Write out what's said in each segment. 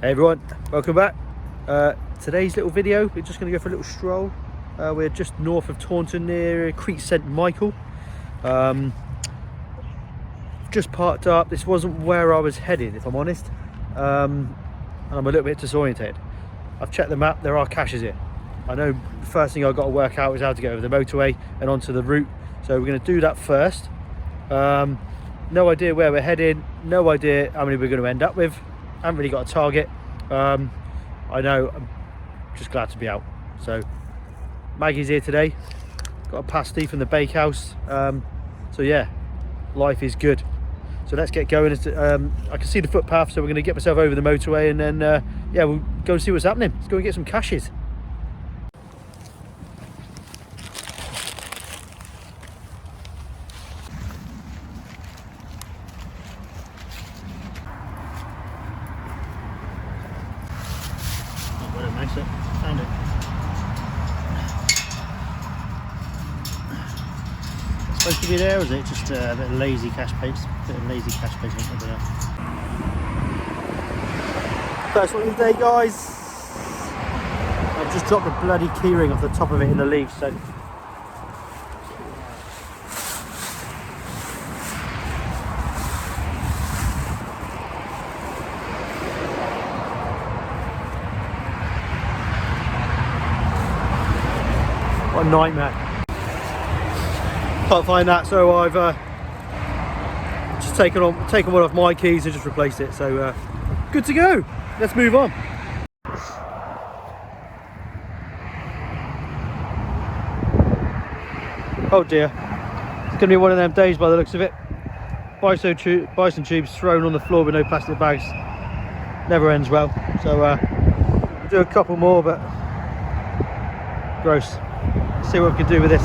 Hey everyone, welcome back. Today's little video, we're just going to go for a little stroll. We're just north of Taunton near Creech St Michael. Just parked up. This wasn't where I was headed, if I'm honest, and I'm a little bit disorientated. I've checked the map, there are caches here. I know the first thing I've got to work out is how to get over the motorway and onto the route, so we're going to do that first. No idea where we're heading, no idea how many we're going to end up with. Haven't really got a target. I know, I'm just glad to be out. So Maggie's here today, got a pasty from the bakehouse. So yeah, life is good. So let's get going. I can see the footpath, so we're going to get myself over the motorway, and then yeah, we'll go and see what's happening. Let's go and get some caches. Found it. It's supposed to be there, or is it just a bit of lazy cache paste? Over there. First one of the day, guys. I've just dropped the bloody keyring off the top of it in the leaves, so what a nightmare. Can't find that, so I've just taken one off my keys and just replaced it. So good to go. Let's move on. Oh dear, it's gonna be one of them days by the looks of it. Bison tubes thrown on the floor with no plastic bags. Never ends well. So we'll do a couple more, but gross. See what we can do with this.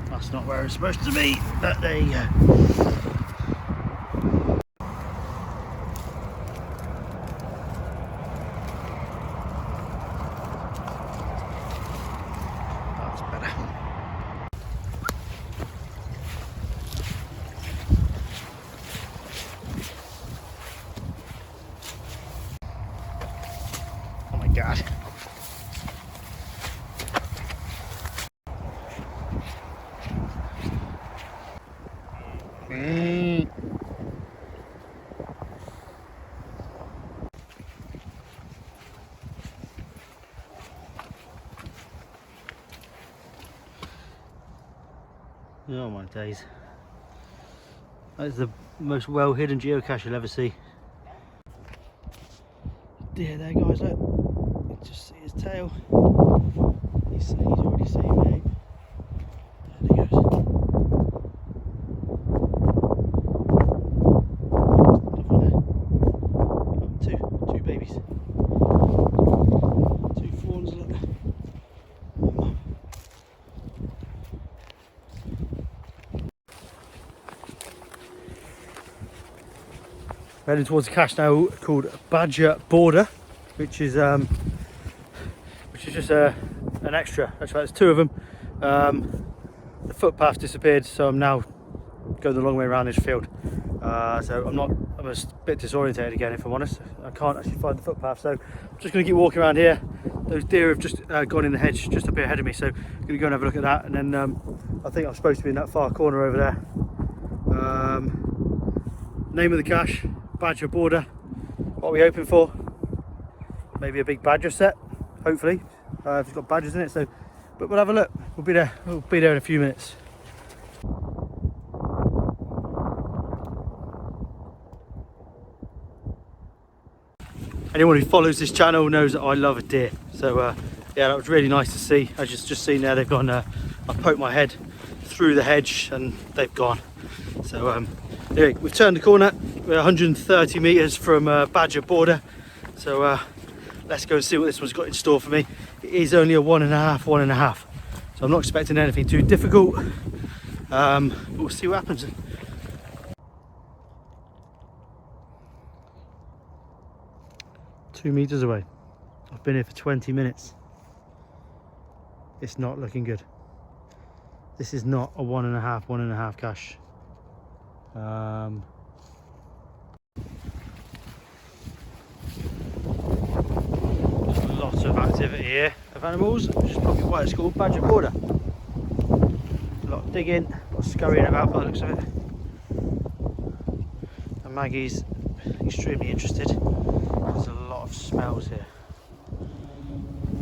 That's not where it's supposed to be, but there you go. God. Oh my days. That's the most well hidden geocache you'll ever see. Dear there, guys, look. You can just see his tail. He's already seen me. There he goes. Oh, two babies. Two fawns, look. Heading towards a cache now called Badger Border, which is just an extra. That's right, there's two of them. The footpath disappeared, so I'm now going the long way around this field. So I'm a bit disorientated again, if I'm honest. I can't actually find the footpath, so I'm just going to keep walking around here. Those deer have just gone in the hedge just up here ahead of me, so I'm going to go and have a look at that, and then I think I'm supposed to be in that far corner over there. Name of the cache, Badger Border. What are we hoping for? Maybe a big badger set, hopefully, if it's got badgers in it. So, but we'll have a look. We'll be there in a few minutes. Anyone who follows this channel knows that I love a deer. So yeah, that was really nice to see. As you've just seen there, they've gone. I poked my head through the hedge and they've gone. So anyway, we've turned the corner. We're 130 meters from Badger Border. So let's go and see what this one's got in store for me. It is only a one and a half. So I'm not expecting anything too difficult. But we'll see what happens. 2 meters away. I've been here for 20 minutes. It's not looking good. This is not a one and a half cache. Just lots of activity here of animals, which is probably why it's called Badger Border. A lot of digging, a lot of scurrying about by the looks of it. And Maggie's extremely interested. There's a lot of smells here.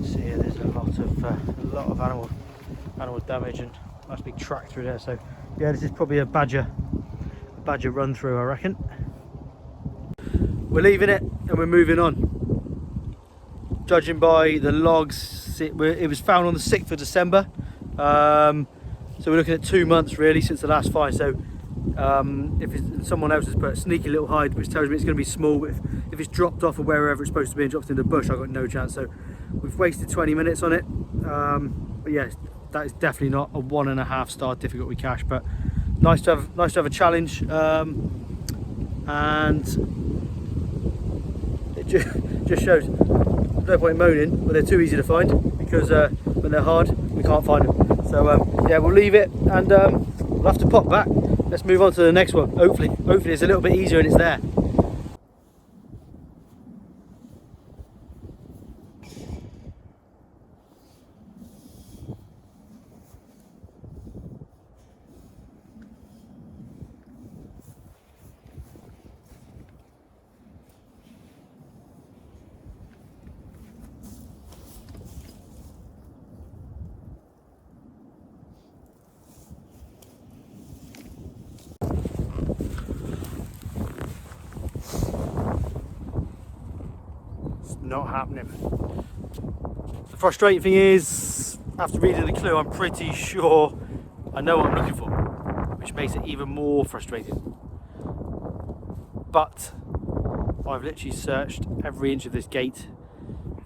See here, there's a lot of animal damage and a nice big track through there. So yeah, this is probably a badger run through, I reckon. We're leaving it and we're moving on. Judging by the logs, it was found on the 6th of December. So we're looking at 2 months really since the last find. So if someone else has put a sneaky little hide, which tells me it's going to be small, but if it's dropped off or wherever it's supposed to be and dropped in the bush, I've got no chance. So we've wasted 20 minutes on it. But yes, that is definitely not a 1.5 star difficulty cache, but nice to have a challenge. And it just shows no point moaning, but they're too easy to find because when they're hard, we can't find them. So yeah, we'll leave it and we'll have to pop back. Let's move on to the next one. Hopefully it's a little bit easier and it's there. Not happening. The frustrating thing is, after reading the clue, I'm pretty sure I know what I'm looking for, which makes it even more frustrating. But I've literally searched every inch of this gate,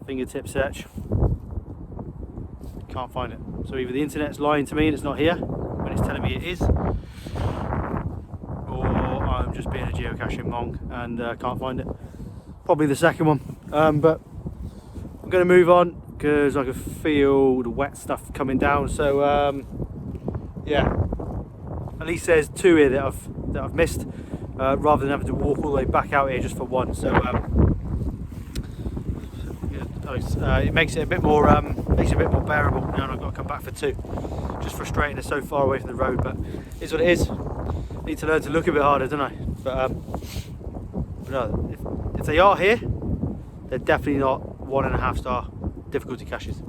fingertip search, can't find it. So either the internet's lying to me and it's not here when it's telling me it is, or I'm just being a geocaching mong and can't find it. Probably the second one. But I'm going to move on because I can feel the wet stuff coming down. So yeah, at least there's 2 here that I've missed, rather than having to walk all the way back out here just for one. So yeah, it makes it a bit more bearable now, and I've got to come back for 2. Just frustrating, they're so far away from the road, but it's what it is. Need to learn to look a bit harder, don't I? But no, if they are here, they're definitely not 1.5 star difficulty caches.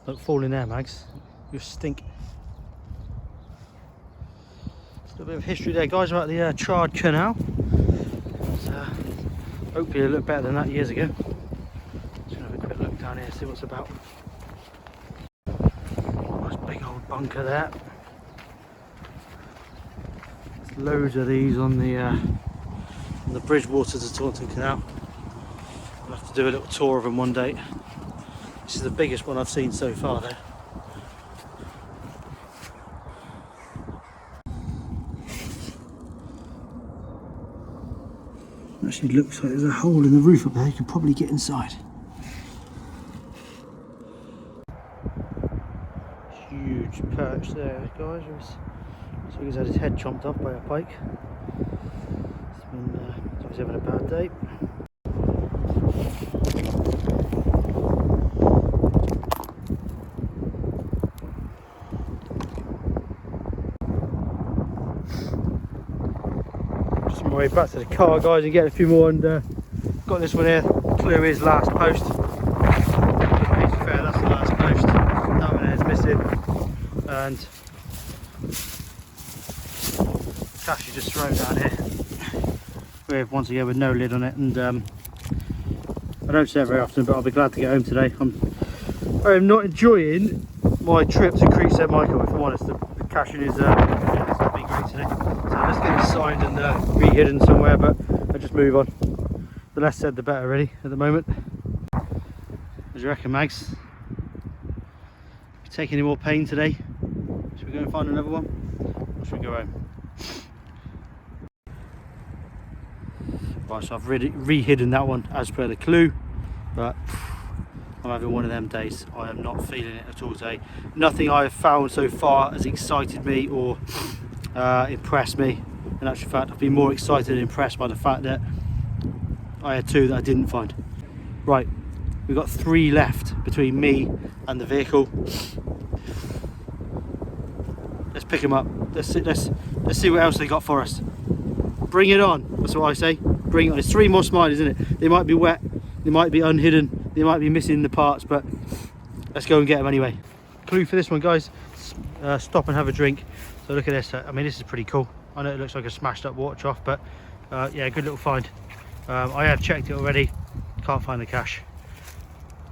Don't fall in there, Mags. You stink. Just a little bit of history there, guys, about the charred canal. Hopefully it looked better than that years ago. Just gonna have a quick look down here, see what's about. Nice big old bunker there. There's loads of these on the Bridgwater to Taunton Canal. I'll have to do a little tour of them one day. This is the biggest one I've seen so far though. Actually looks like there's a hole in the roof up there, you can probably get inside. Huge perch there, guys. So he's had his head chomped off by a pike. He's having a bad day. Way back to the car, guys, and get a few more, and got this one here. Clue is last post. and cache is just thrown down here with, once again, with no lid on it. And I don't say it very often, but I'll be glad to get home today. I am not enjoying my trip to Creech St Michael, if I'm honest. The caching is not been great today. So let's get this signed and re-hidden somewhere, but I'll just move on. The less said the better, really, at the moment. What do you reckon, Mags? You take any more pain today? Should we go and find another one? Or should we go home? Right, so I've re-hidden that one as per the clue, but I'm having one of them days. I am not feeling it at all today. Nothing I have found so far has excited me or impressed me. In actual fact, I've been more excited and impressed by the fact that I had two that I didn't find. Right, we've got 3 left between me and the vehicle. Let's pick them up. Let's see what else they got for us. Bring it on. That's what I say. Bring it on. There's 3 more smileys, isn't it? They might be wet. They might be unhidden. They might be missing the parts, but let's go and get them anyway. Clue for this one, guys: stop and have a drink. So look at this. I mean, this is pretty cool. I know it looks like a smashed up water trough, but yeah, good little find. I have checked it already. Can't find the cache.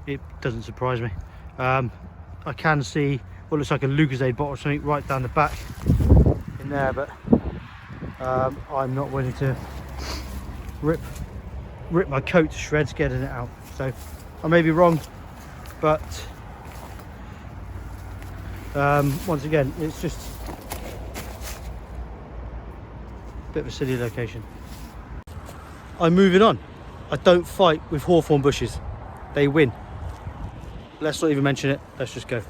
It doesn't surprise me. I can see what looks like a Lucozade bottle or something right down the back in there, but I'm not willing to rip my coat to shreds getting it out. So I may be wrong, but once again, it's just a bit of a silly location. I'm moving on. I don't fight with hawthorn bushes. They win. Let's not even mention it. Let's just go.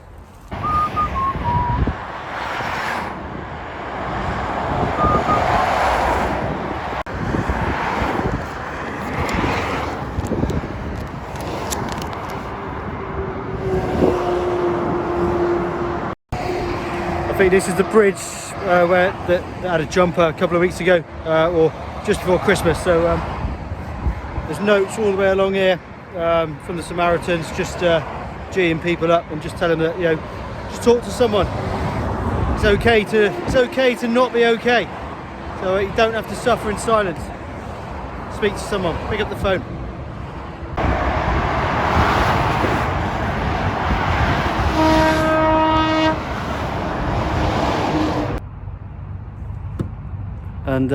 I think this is the bridge where that had a jumper a couple of weeks ago, or just before Christmas. So there's notes all the way along here from the Samaritans, just geeing people up and just telling them that, you know, just talk to someone. It's okay to not be okay. So you don't have to suffer in silence. Speak to someone. Pick up the phone. And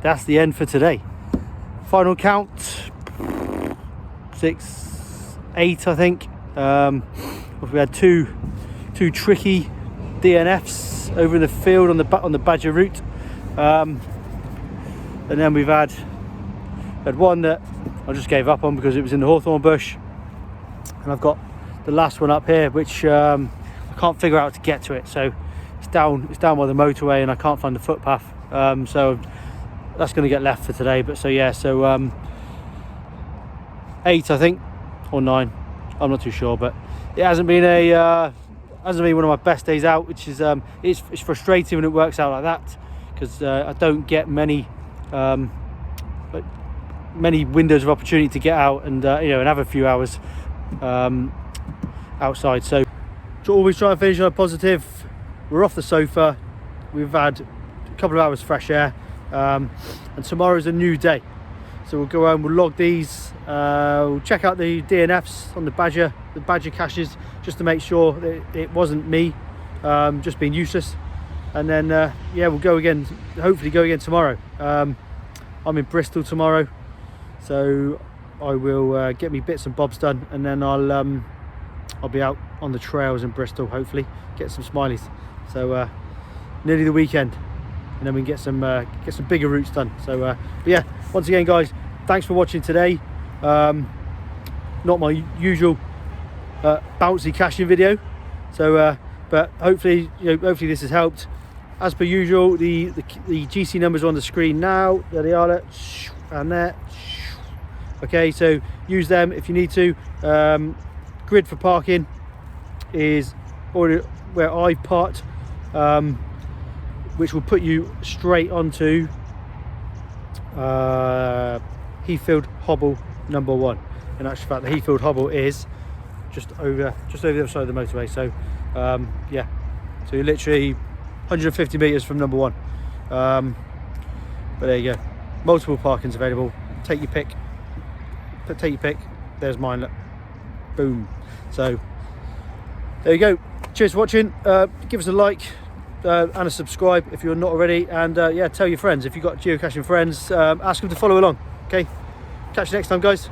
that's the end for today. Final count 6, 8, I think. We had two tricky DNFs over in the field on the Badger route, and then we've had one that I just gave up on because it was in the hawthorn bush, and I've got the last one up here which I can't figure out how to get to it. So it's down by the motorway and I can't find the footpath, so that's going to get left for today. But so yeah, so 8 I think, or 9, I'm not too sure, but it hasn't been one of my best days out, which is it's frustrating when it works out like that, because I don't get many windows of opportunity to get out and and have a few hours outside. So always try and finish on a positive. We're off the sofa, we've had a couple of hours fresh air, and tomorrow's a new day. So we'll go home, we'll log these, we'll check out the DNFs on the Badger caches, just to make sure that it wasn't me just being useless. And then yeah, we'll go again, hopefully go again tomorrow. I'm in Bristol tomorrow, so I will get me bits and bobs done, and then I'll be out on the trails in Bristol, hopefully get some smileys. So nearly the weekend, and then we can get some bigger routes done. So but yeah, once again guys, thanks for watching today. Not my usual bouncy caching video, so but hopefully hopefully this has helped. As per usual, the GC numbers are on the screen now. There they are, and there. Okay, so use them if you need to. Grid for parking is already where I parked, which will put you straight onto Heathfield Hobble number 1. In actual fact, the Heathfield Hobble is just over the other side of the motorway. So yeah, so you're literally 150 meters from number one. But there you go, multiple parkings available. Take your pick. There's mine, look. Boom. So there you go. Cheers for watching. Give us a like and a subscribe if you're not already, and yeah, tell your friends if you've got geocaching friends. Ask them to follow along. Okay, catch you next time, guys.